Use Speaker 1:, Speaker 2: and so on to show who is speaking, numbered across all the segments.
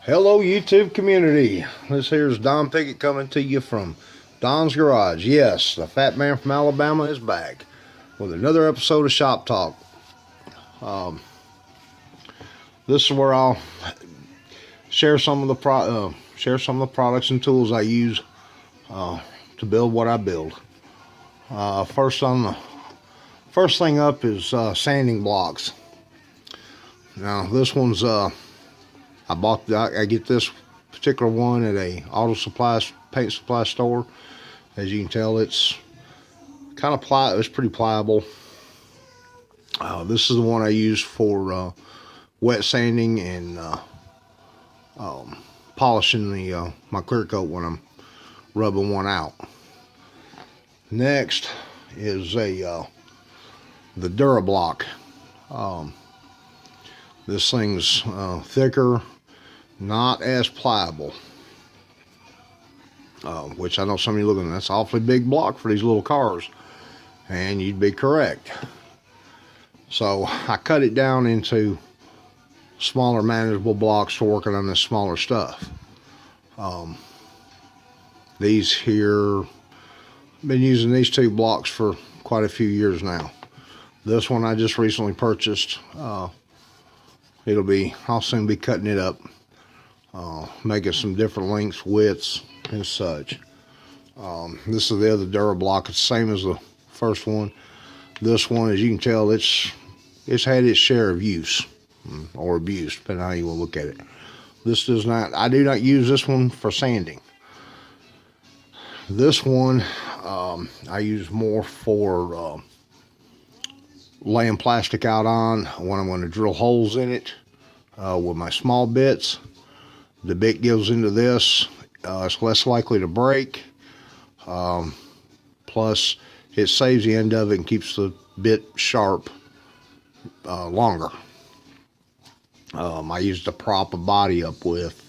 Speaker 1: Hello, YouTube community. This here's Don Pickett coming to you from Don's Garage. Yes, the fat man from Alabama is back with another episode of Shop Talk. This is where I'll share some of the products and tools I use to build what I build. First thing up is sanding blocks. Now this one's I get this particular one at a paint supply store. As you can tell, it's kind of it's pretty pliable. This is the one I use for wet sanding and polishing my clear coat when I'm rubbing one out. Next is the DuraBlock. This thing's thicker, not as pliable, which I know some of you looking at, that's an awfully big block for these little cars, and you'd be correct. So I cut it down into smaller manageable blocks for working on this smaller stuff. These here, I've been using these two blocks for quite a few years now. This one I just recently purchased. I'll soon be cutting it up, making some different lengths, widths, and such. This is the other DuraBlock. It's the same as the first one. This one, as you can tell, it's had its share of use or abuse, depending on how you will look at it. I do not use this one for sanding. This one I use more for laying plastic out on when I'm going to drill holes in it with my small bits. The bit goes into this, it's less likely to break, plus it saves the end of it and keeps the bit sharp longer. I used to prop a body up with,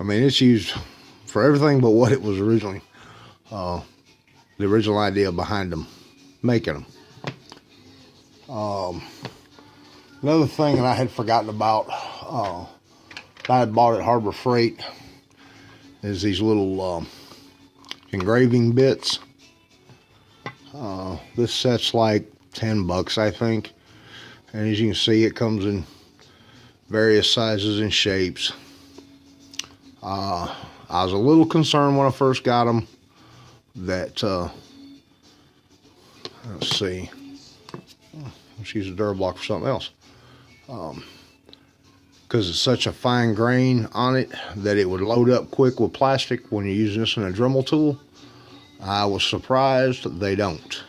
Speaker 1: it's used for everything but what it was originally, the original idea behind them making them. Another thing that I had forgotten about, I had bought at Harbor Freight, is these little engraving bits. This set's like $10, I think, and as you can see, it comes in various sizes and shapes. I was a little concerned when I first got them that let's see, let's use a DuraBlock for something else, because it's such a fine grain on it that it would load up quick with plastic when you're using this in a Dremel tool. I was surprised they don't.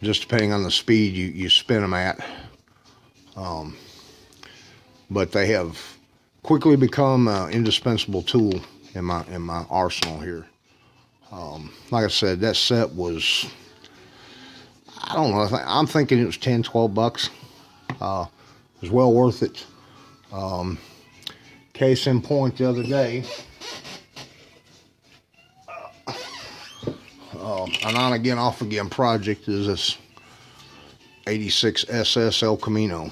Speaker 1: Just depending on the speed you spin them at, but they have quickly become an indispensable tool in my arsenal here. Like I said, that set was, I don't know, I'm thinking it was $10-12. It was well worth it. Case in point, the other day, an on again off again project is this 86 SS El Camino.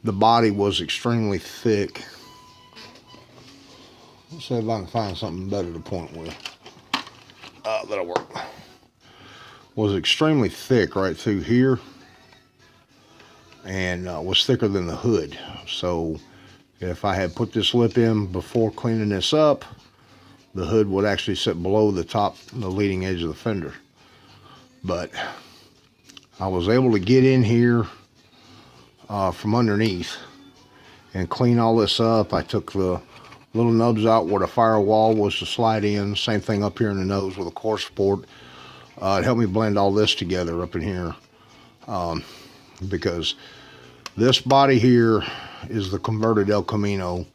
Speaker 1: The body was extremely thick. Let's see if I can find something better to point with. That'll work. Was extremely thick right through here, and was thicker than the hood. So if I had put this lip in before cleaning this up, the hood would actually sit below the leading edge of the fender. But I was able to get in here from underneath and clean all this up. I took the little nubs out where the firewall was to slide in. Same thing up here in the nose with a core support. It helped me blend all this together up in here, because this body here is the converted El Camino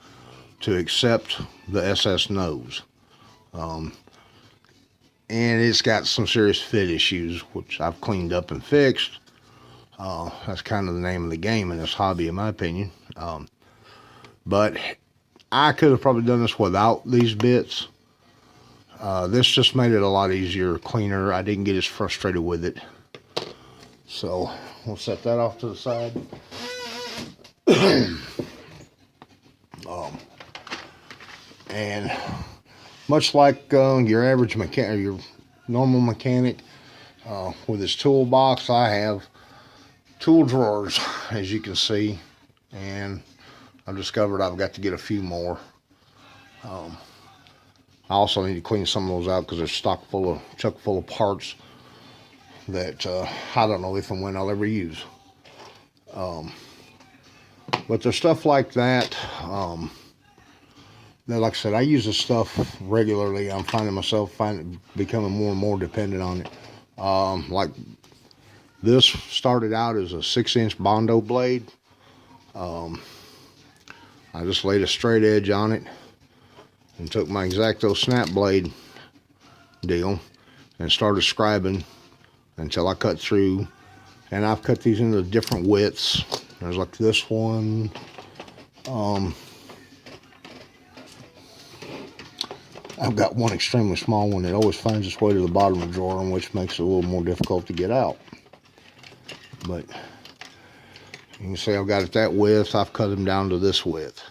Speaker 1: to accept the SS nose. And it's got some serious fit issues, which I've cleaned up and fixed. That's kind of the name of the game in this hobby, in my opinion. But I could have probably done this without these bits. This just made it a lot easier, cleaner. I didn't get as frustrated with it. So we'll set that off to the side. And much like your average mechanic, your normal mechanic, with his toolbox, I have tool drawers, as you can see, and I've discovered I've got to get a few more. I also need to clean some of those out because they're chock full of parts that I don't know if and when I'll ever use. But there's stuff like that. That, like I said, I use this stuff regularly. I'm finding myself becoming more and more dependent on it. Like this started out as a 6-inch Bondo blade. I just laid a straight edge on it and took my X-Acto snap blade deal and started scribing until I cut through. And I've cut these into different widths. There's like this one. I've got one extremely small one that always finds its way to the bottom of the drawer, which makes it a little more difficult to get out. But you can see I've got it that width. I've cut them down to this width.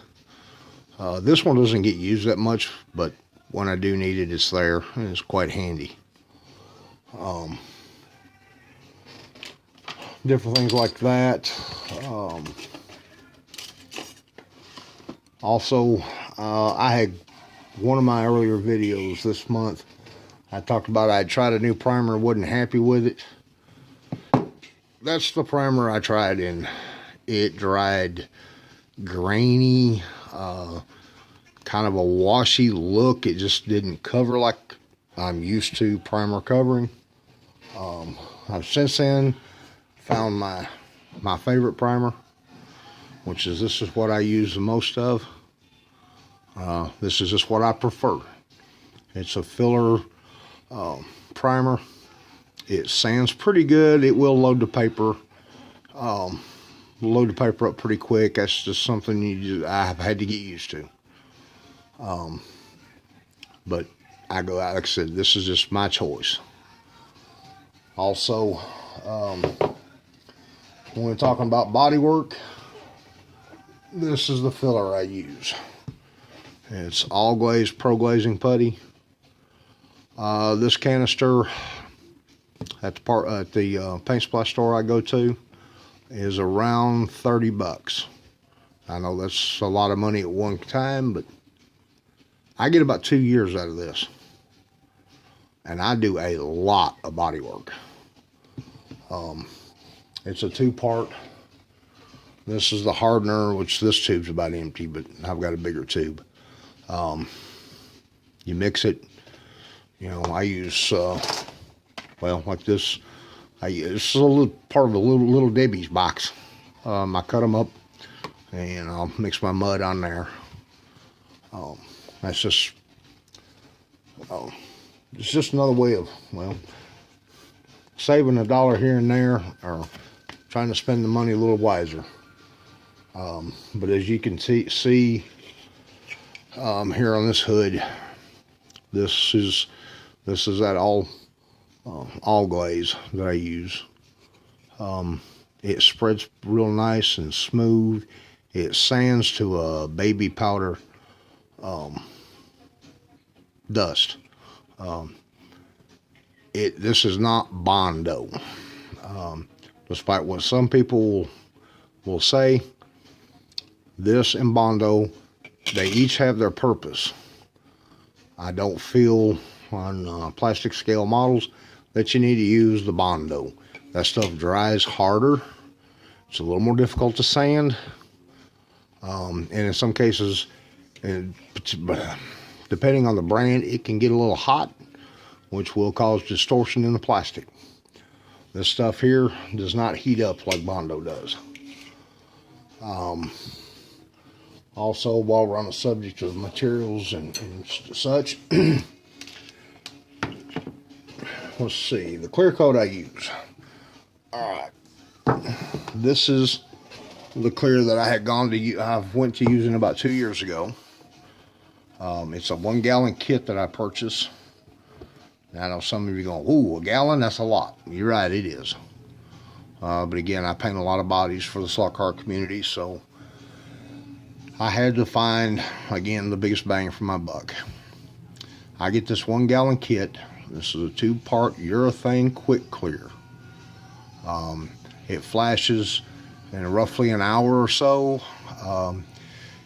Speaker 1: This one doesn't get used that much, but when I do need it, it's there, and it's quite handy. Different things like that. Also, I had one of my earlier videos this month. I talked about I had tried a new primer, wasn't happy with it. That's the primer I tried, and it dried grainy, kind of a washy look. It just didn't cover like I'm used to primer covering. I've since then found my favorite primer, which is this is what I use the most of. This is just what I prefer. It's a filler primer. It sands pretty good. It will load the paper. Load the paper up pretty quick. That's just something I've had to get used to. But I go out, like I said, this is just my choice. Also, when we're talking about body work, this is the filler I use. It's All Glaze Pro Glazing Putty. This canister at the paint splash store I go to is around 30 bucks. I know that's a lot of money at one time, but I get about 2 years out of this. And I do a lot of body work. It's a 2-part. This is the hardener, which this tube's about empty, but I've got a bigger tube. You mix it. You know, I use, well, like this. It's a little part of a little Debbie's box. I cut them up, and I'll mix my mud on there. That's just, it's just another way of, well, saving $1 here and there, or trying to spend the money a little wiser. But as you can see here on this hood, this is that all glaze that I use. It spreads real nice and smooth. It sands to a baby powder dust. This is not Bondo. Despite what some people will say, this and Bondo, they each have their purpose. I don't feel on plastic scale models that you need to use the Bondo. That stuff dries harder. It's a little more difficult to sand. And in some cases, depending on the brand, it can get a little hot, which will cause distortion in the plastic. This stuff here does not heat up like Bondo does. Also, while we're on the subject of materials and such, let's see, the clear coat I use. Alright, this is the clear that I had went to using about 2 years ago. It's a 1 gallon kit that I purchased. Now, I know some of you are going, ooh, a gallon? That's a lot. You're right, it is. But again, I paint a lot of bodies for the slot car community, so I had to find, again, the biggest bang for my buck. I get this 1 gallon kit. This is a 2-part urethane quick clear. It flashes in roughly an hour or so.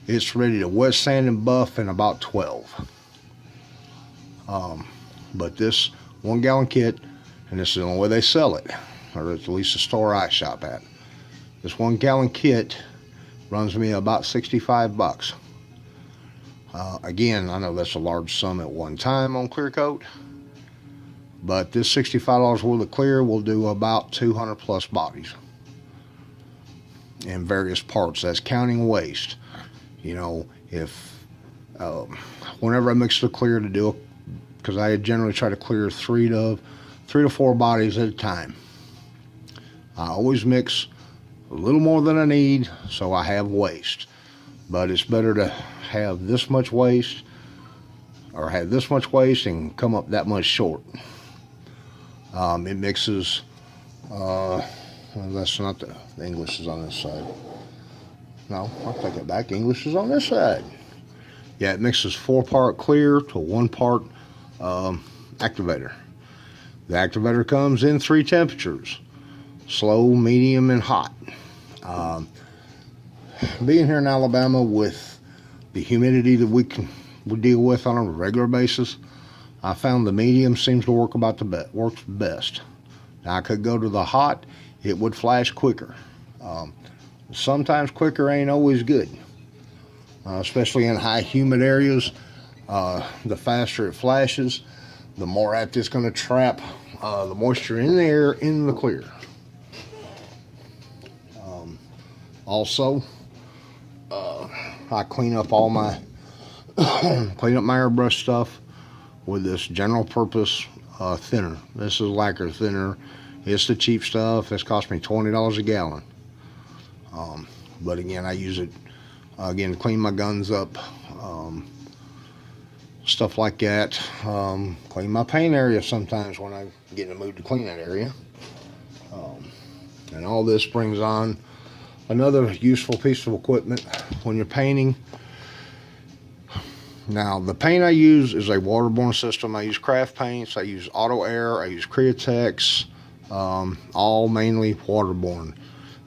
Speaker 1: It's ready to wet sand and buff in about 12. But this 1 gallon kit, and this is the only way they sell it, or at least the store I shop at. This 1 gallon kit runs me about 65 bucks. Again, I know that's a large sum at one time on clear coat, but this $65 worth of clear will do about 200 plus bodies in various parts. That's counting waste. You know, if whenever I mix the clear to do it, because I generally try to clear 3 to 4 bodies at a time. I always mix a little more than I need, so I have waste. But it's better to have this much waste, or have this much waste and come up that much short. It mixes, well, that's not the English is on this side. No, I'll take it back. English is on this side. Yeah, it mixes 4-part clear to 1-part activator. The activator comes in 3 temperatures: slow, medium, and hot. Being here in Alabama with the humidity that we deal with on a regular basis, I found the medium seems to work about the works best. Now, I could go to the hot; it would flash quicker. Sometimes quicker ain't always good, especially in high humid areas. The faster it flashes, the more apt it's going to trap the moisture in the air in the clear. Also, I clean up all my airbrush stuff with this general purpose thinner. This is lacquer thinner. It's the cheap stuff. It's cost me $20 a gallon. But again, I use it again to clean my guns up, stuff like that. Clean my paint area sometimes when I get in the mood to clean that area. And all this brings on another useful piece of equipment when you're painting. Now, the paint I use is a waterborne system. I use craft paints, I use Auto Air, I use Createx, all mainly waterborne.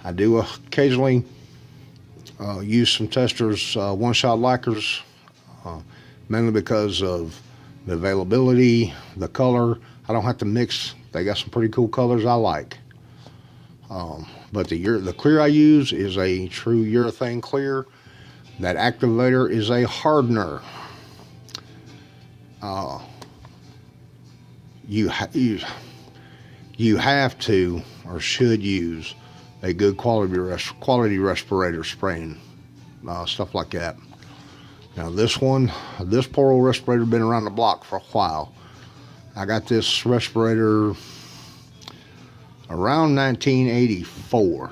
Speaker 1: I do occasionally use some testers, one-shot lacquers, mainly because of the availability, the color. I don't have to mix. They got some pretty cool colors I like. But the clear I use is a true urethane clear. That activator is a hardener. You have to, or should use, a good quality respirator spraying, stuff like that. Now this poor old respirator been around the block for a while. I got this respirator around 1984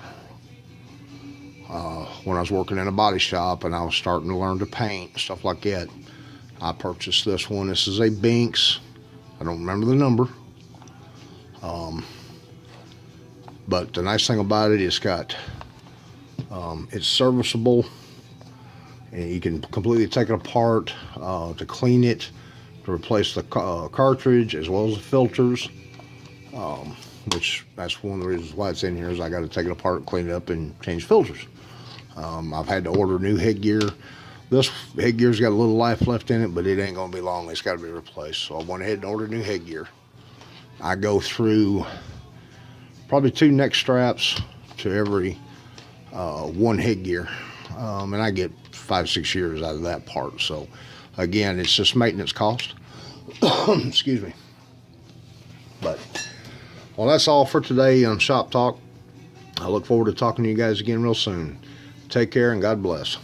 Speaker 1: when I was working in a body shop and I was starting to learn to paint, stuff like that. I purchased this one. This is a Binks. I don't remember the number. But the nice thing about it is it's serviceable, and you can completely take it apart to clean it, to replace the cartridge as well as the filters. Which that's one of the reasons why it's in here, is I got to take it apart, clean it up, and change filters. I've had to order new headgear. This headgear's got a little life left in it, but it ain't gonna be long. It's got to be replaced. So I went ahead and ordered new headgear. I go through probably 2 neck straps to every one headgear, and I get 5-6 years out of that part. So again, it's just maintenance cost. Excuse me. But well, that's all for today on Shop Talk. I look forward to talking to you guys again real soon. Take care and God bless.